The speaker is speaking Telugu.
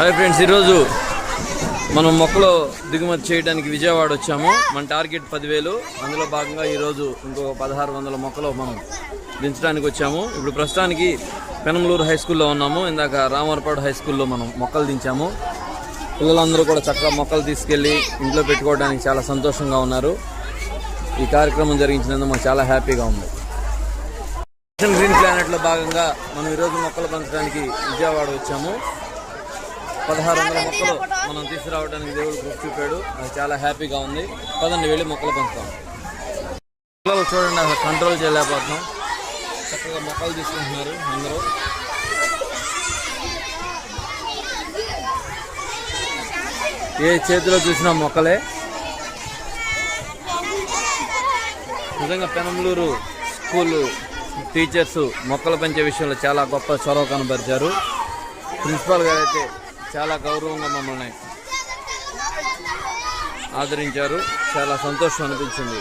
హాయ్ ఫ్రెండ్స్, ఈరోజు మనం మొక్కలు దిగుమతి చేయడానికి విజయవాడ వచ్చాము. మన టార్గెట్ 10,000. అందులో భాగంగా ఈరోజు ఇంకో 1600 మొక్కలు మనం దించడానికి వచ్చాము. ఇప్పుడు ప్రస్తుతానికి పెనమలూరు హై స్కూల్లో ఉన్నాము. ఇందాక రామవరపాడు హై స్కూల్లో మనం మొక్కలు దించాము. పిల్లలందరూ కూడా చక్కగా మొక్కలు తీసుకెళ్ళి ఇంట్లో పెట్టుకోవడానికి చాలా సంతోషంగా ఉన్నారు. ఈ కార్యక్రమం జరిగించినందుకు మాకు చాలా హ్యాపీగా ఉంది. గ్రీన్ ప్లానెట్లో భాగంగా మనం ఈరోజు మొక్కలు పెంచడానికి విజయవాడ వచ్చాము. 1600 మొక్కలు మనం తీసుకురావడానికి దేవుడు కృషి చూపాడు. అది చాలా హ్యాపీగా ఉంది. పదండి వెళ్ళి మొక్కలు పెంచుతాం. పిల్లలు చూడండి, అసలు కంట్రోల్ చేయలేకపోతున్నాం. చక్కగా మొక్కలు తీసుకుంటున్నారు అందరూ. ఏ చేతిలో చూసినా మొక్కలే. నిజంగా పెనమలూరు స్కూల్ టీచర్స్ మొక్కలు పెంచే విషయంలో చాలా గొప్ప చొరవ కనబరిచారు. ప్రిన్సిపాల్ గారు అయితే చాలా గౌరవంగా మమ్మల్ని ఆదరించారు. చాలా సంతోషం అనిపించింది.